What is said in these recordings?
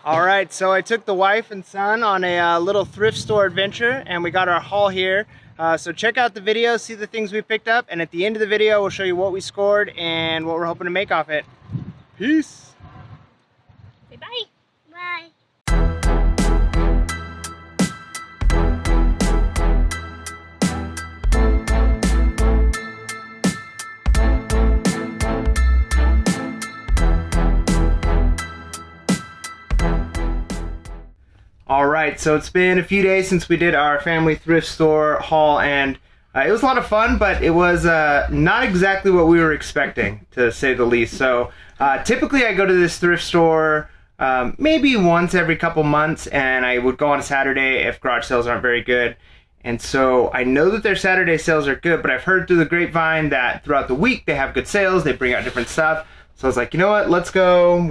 All right, so I took the wife and son on a little thrift store adventure, and we got our haul here. So check out the video, see the things we picked up, and at the end of the video, we'll show you what we scored and what we're hoping to make off it. Peace. Say bye. Bye. All right, so it's been a few days since we did our family thrift store haul, and it was a lot of fun, but it was not exactly what we were expecting, to say the least. So typically I go to this thrift store maybe once every couple months, and I would go on a Saturday if garage sales aren't very good. And so I know that their Saturday sales are good, but I've heard through the grapevine that throughout the week they have good sales, they bring out different stuff. So I was like, you know what, let's go.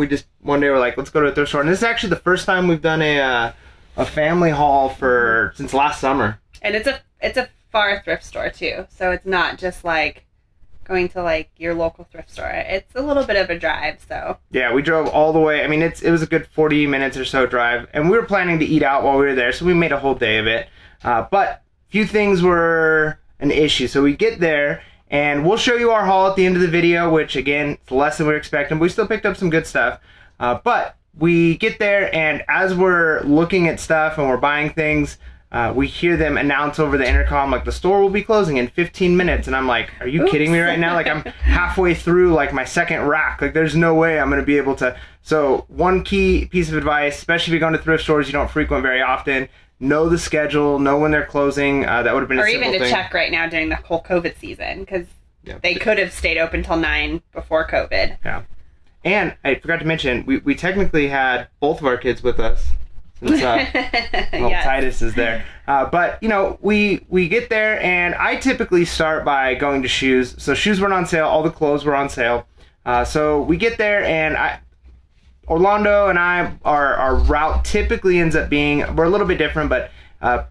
One day we're like, let's go to a thrift store. And this is actually the first time we've done a family haul since last summer. And it's a far thrift store too, so it's not just like going to like your local thrift store. It's a little bit of a drive, so. Yeah, we drove all the way. I mean, it was a good 40 minutes or so drive, and we were planning to eat out while we were there, so we made a whole day of it. But a few things were an issue. So we get there, and we'll show you our haul at the end of the video, which again, it's less than we were expecting, but we still picked up some good stuff. But we get there, and as we're looking at stuff and we're buying things, we hear them announce over the intercom, like, the store will be closing in 15 minutes. And I'm like, are you kidding me right now? Like, I'm halfway through, like, my second rack. Like, there's no way I'm going to be able to. So one key piece of advice, especially if you're going to thrift stores you don't frequent very often, know the schedule, know when they're closing. That would have been a simple thing. Or even to check right now during the whole COVID season, because they could have stayed open till 9 before COVID. Yeah. And I forgot to mention, we technically had both of our kids with us, since yes. Titus is there. But, you know, we get there, and I typically start by going to shoes. So shoes weren't on sale, all the clothes were on sale. So we get there, and Orlando and our route typically ends up being, we're a little bit different, but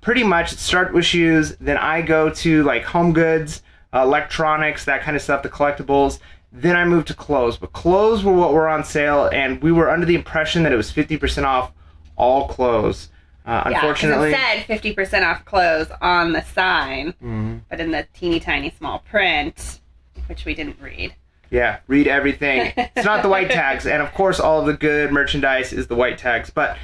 pretty much start with shoes, then I go to like home goods, electronics, that kind of stuff, the collectibles. Then I moved to clothes, but clothes were what were on sale, and we were under the impression that it was 50% off all clothes. Unfortunately, it said 50% off clothes on the sign, but in the teeny tiny small print, which we didn't read. Yeah, read everything. It's not the white tags, and of course all of the good merchandise is the white tags. But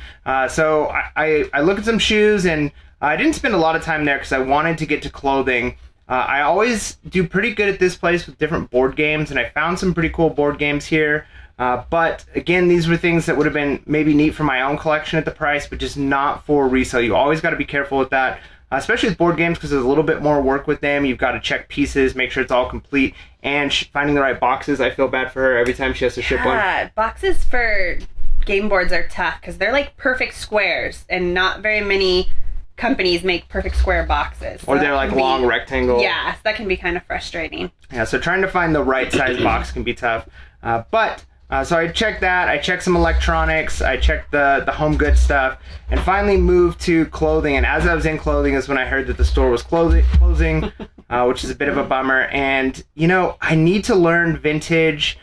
so I look at some shoes, and I didn't spend a lot of time there because I wanted to get to clothing. I always do pretty good at this place with different board games, and I found some pretty cool board games here. But again, these were things that would have been maybe neat for my own collection at the price, but just not for resale. You always got to be careful with that, especially with board games, because there's a little bit more work with them. You've got to check pieces, make sure it's all complete, and finding the right boxes. I feel bad for her every time she has to ship one. Yeah, boxes for game boards are tough because they're like perfect squares, and not very many companies make perfect square boxes. Or they're like long rectangle. Yeah, so that can be kind of frustrating. Yeah, so trying to find the right size box can be tough. So I checked that, I checked some electronics, I checked the home goods stuff, and finally moved to clothing. And as I was in clothing is when I heard that the store was closing, which is a bit of a bummer. And, you know, I need to learn vintage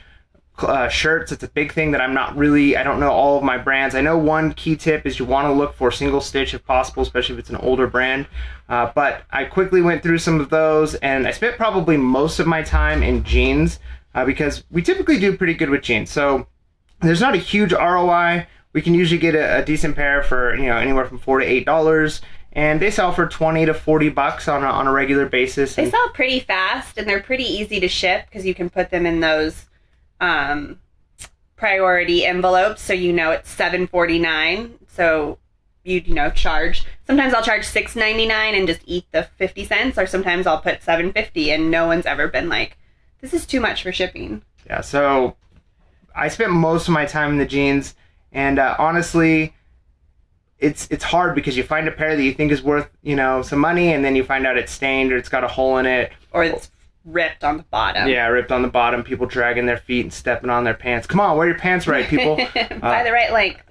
shirts. It's a big thing that I don't know all of my brands. I know one key tip is you want to look for single stitch if possible, especially if it's an older brand. But I quickly went through some of those, and I spent probably most of my time in jeans because we typically do pretty good with jeans. So there's not a huge ROI. We can usually get a decent pair for, you know, anywhere from $4 to $8. And they sell for $20 to $40 on a regular basis. They sell pretty fast, and they're pretty easy to ship because you can put them in those priority envelopes, so you know it's $7.49. So you charge. Sometimes I'll charge $6.99 and just eat the 50 cents, or sometimes I'll put $7.50, and no one's ever been like, this is too much for shipping. Yeah, so I spent most of my time in the jeans, and honestly, it's hard because you find a pair that you think is worth, you know, some money, and then you find out it's stained or it's got a hole in it, or it's ripped on the bottom. Yeah, ripped on the bottom. People dragging their feet and stepping on their pants. Come on, wear your pants right, people. Buy the right length.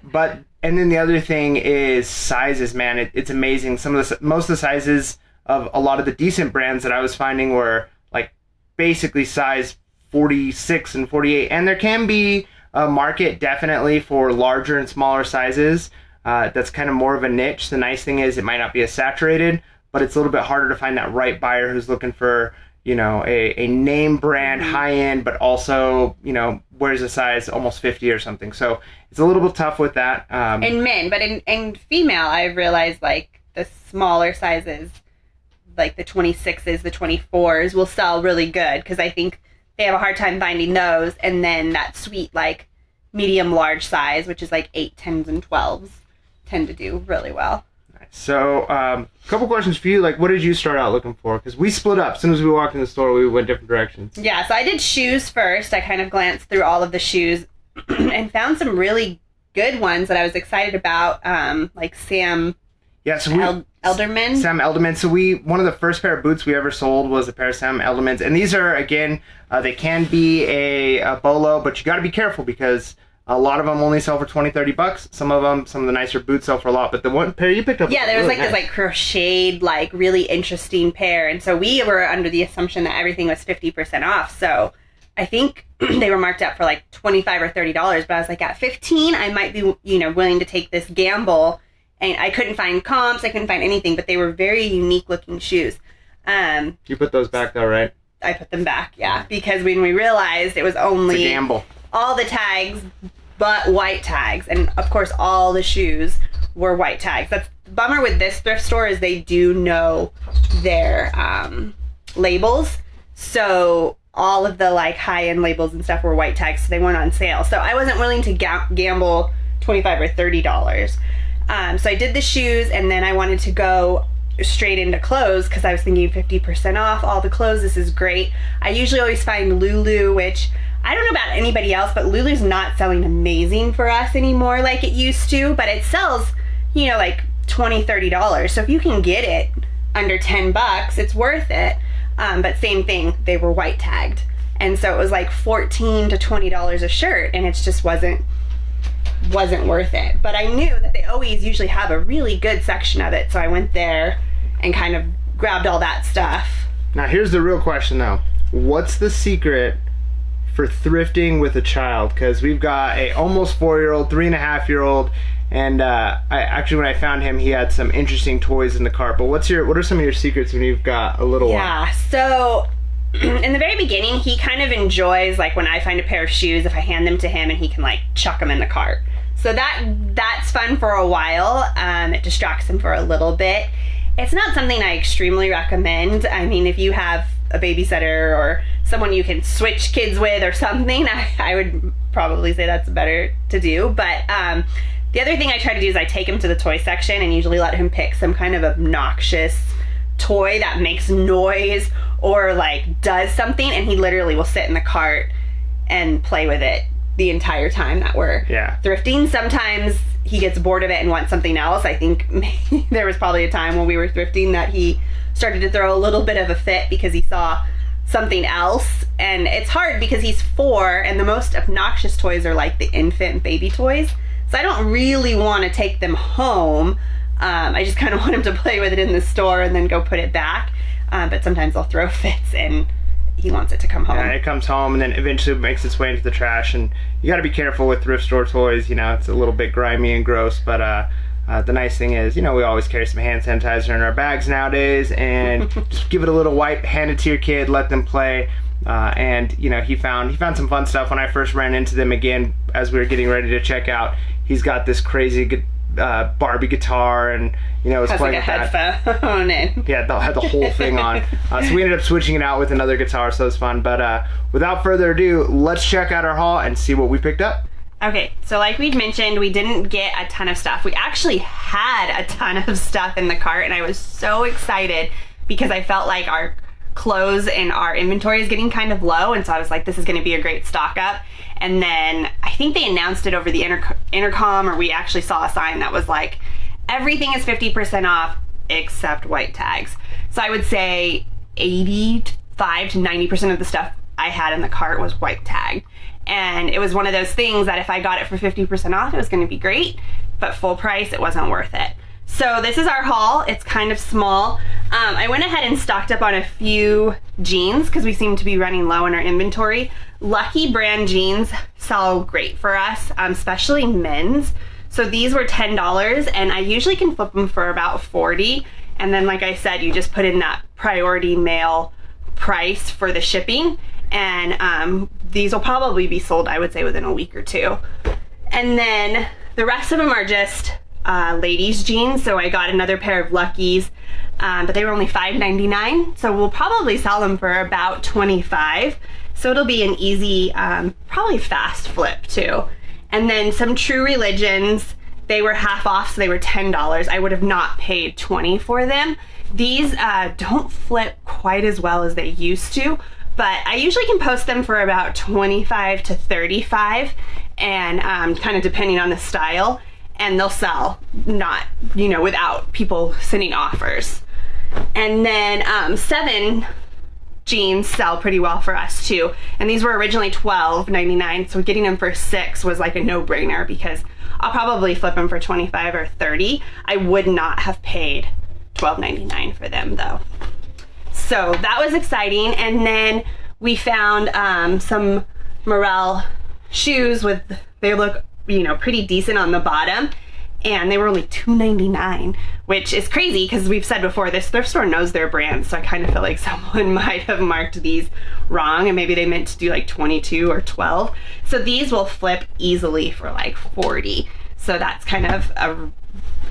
And then the other thing is sizes, man. It's amazing. Most of the sizes of a lot of the decent brands that I was finding were like basically size 46 and 48. And there can be a market definitely for larger and smaller sizes. That's kind of more of a niche. The nice thing is it might not be as saturated, but it's a little bit harder to find that right buyer who's looking for, a name brand, high end, but also, wears a size almost 50 or something. So it's a little bit tough with that. In men, but in female, I've realized like the smaller sizes, like the 26s, the 24s will sell really good because I think they have a hard time finding those. And then that sweet, like medium large size, which is like 8, 10s, and 12s tend to do really well. So, a couple questions for you. Like, what did you start out looking for? Because we split up. As soon as we walked in the store, we went different directions. Yeah, so I did shoes first. I kind of glanced through all of the shoes and found some really good ones that I was excited about, like Sam Elderman. Sam Elderman. So one of the first pair of boots we ever sold was a pair of Sam Eldermans. And these are, again, they can be a bolo, but you got to be careful because a lot of them only sell for $20-$30. Some of the nicer boots sell for a lot. But the one pair you picked up, yeah, there was really like nice. this like crocheted, like really interesting pair, and so we were under the assumption that everything was 50% off. So I think they were marked up for like $25 or $30. But I was like, at 15, I might be willing to take this gamble. And I couldn't find comps. I couldn't find anything. But they were very unique looking shoes. You put those back though, right? I put them back, yeah, because when we realized it was only It's a gamble. All the tags but white tags, and of course all the shoes were white tags. That's the bummer with this thrift store is they do know their labels, so all of the like high-end labels and stuff were white tags, so they weren't on sale. So I wasn't willing to gamble $25 or $30. So I did the shoes, and then I wanted to go straight into clothes because I was thinking 50% off all the clothes. This is great. I usually always find Lulu, which I don't know about anybody else, but Lulu's not selling amazing for us anymore like it used to, but it sells, like $20-$30. So if you can get it under $10, it's worth it. But same thing, they were white tagged. And so it was like $14 to $20 a shirt, and it just wasn't worth it. But I knew that they always usually have a really good section of it, so I went there and kind of grabbed all that stuff. Now here's the real question though. What's the secret for thrifting with a child? Because we've got a almost 4-year-old, 3.5-year-old, and when I found him, he had some interesting toys in the cart. But what are some of your secrets when you've got a little one? Yeah, so in the very beginning, he kind of enjoys like when I find a pair of shoes, if I hand them to him and he can like chuck them in the cart. So that's fun for a while. It distracts him for a little bit. It's not something I extremely recommend. I mean, if you have a babysitter or someone you can switch kids with or something, I would probably say that's better to do. But the other thing I try to do is I take him to the toy section and usually let him pick some kind of obnoxious toy that makes noise or like does something, and he literally will sit in the cart and play with it the entire time that we're thrifting. Sometimes he gets bored of it and wants something else. I think there was probably a time when we were thrifting that he started to throw a little bit of a fit because he saw something else. And it's hard because he's 4 and the most obnoxious toys are like the infant and baby toys. So I don't really want to take them home. I just kind of want him to play with it in the store and then go put it back. But sometimes I'll throw fits and he wants it to come home. Yeah, it comes home and then eventually makes its way into the trash. And you got to be careful with thrift store toys. It's a little bit grimy and gross, but the nice thing is, we always carry some hand sanitizer in our bags nowadays, and just give it a little wipe, hand it to your kid, let them play. And he found some fun stuff when I first ran into them again as we were getting ready to check out. He's got this crazy Barbie guitar, and was has playing like a with that. headphone and Yeah, they'll have the whole thing on. So we ended up switching it out with another guitar, so it was fun. But without further ado, let's check out our haul and see what we picked up. Okay, so like we'd mentioned, we didn't get a ton of stuff. We actually had a ton of stuff in the cart, and I was so excited because I felt like our clothes and our inventory is getting kind of low, and so I was like, this is going to be a great stock up. And then I think they announced it over the intercom, or we actually saw a sign that was like, everything is 50% off except white tags. So I would say 85 to 90% of the stuff I had in the cart was white tagged. And it was one of those things that if I got it for 50% off, it was going to be great, but full price, it wasn't worth it. So this is our haul. It's kind of small. I went ahead and stocked up on a few jeans because we seem to be running low in our inventory. Lucky brand jeans sell great for us, especially men's. So these were $10, and I usually can flip them for about $40. And then, like I said, you just put in that priority mail price for the shipping, and these will probably be sold, I would say, within a week or two. And then the rest of them are just ladies jeans. So I got another pair of Luckies, but they were only $5.99, so we'll probably sell them for about $25. So it'll be an easy, probably fast flip too. And then some True Religions, they were half off, so they were $10. I would have not paid $20 for them. These don't flip quite as well as they used to, but I usually can post them for about $25 to $35, and kind of depending on the style, and they'll sell, not, you know, without people sending offers. And then 7 jeans sell pretty well for us too, and these were originally $12.99, so getting them for $6 was like a no-brainer, because I'll probably flip them for $25 or $30. I would not have paid $12.99 for them though. So that was exciting. And then we found some Morel shoes with, they look, you know, pretty decent on the bottom, and they were only $2.99, which is crazy because we've said before, this thrift store knows their brand, so I kind of feel like someone might have marked these wrong, and maybe they meant to do like 22 or 12. So these will flip easily for like 40. So that's kind of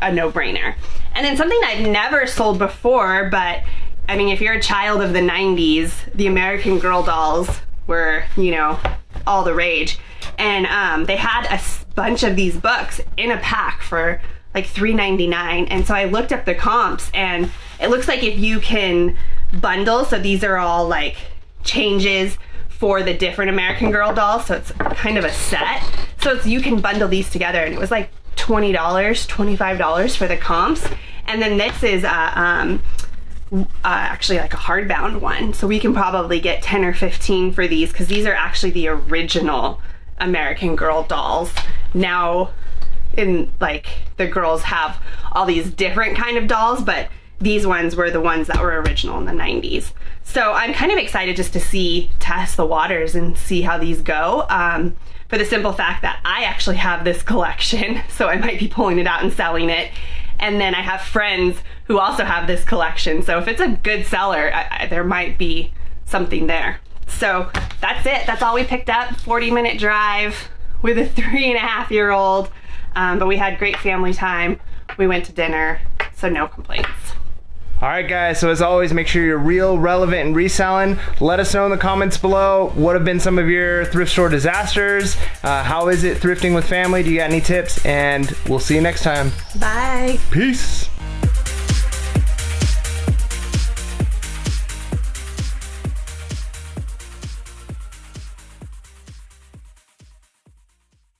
a no-brainer. And then something I've never sold before, but I mean, if you're a child of the 90s, the American Girl dolls were, you know, all the rage. And they had a bunch of these books in a pack for like $3.99. And so I looked up the comps, and it looks like if you can bundle, so these are all like changes for the different American Girl dolls, so it's kind of a set. So you can bundle these together, and it was like $20, $25 for the comps. And then this is actually like a hardbound one, so we can probably get 10 or 15 for these, because these are actually the original American Girl dolls. Now, in like, the girls have all these different kind of dolls, but these ones were the ones that were original in the 90s. So I'm kind of excited just to test the waters and see how these go, for the simple fact that I actually have this collection, so I might be pulling it out and selling it. And then I have friends who also have this collection, so if it's a good seller, there might be something there. So that's it. That's all we picked up. 40-minute drive with a 3.5-year-old, but we had great family time. We went to dinner, so no complaints. All right, guys, so as always, make sure you're real, relevant, and reselling. Let us know in the comments below what have been some of your thrift store disasters. How is it thrifting with family? Do you got any tips? And we'll see you next time. Bye. Peace.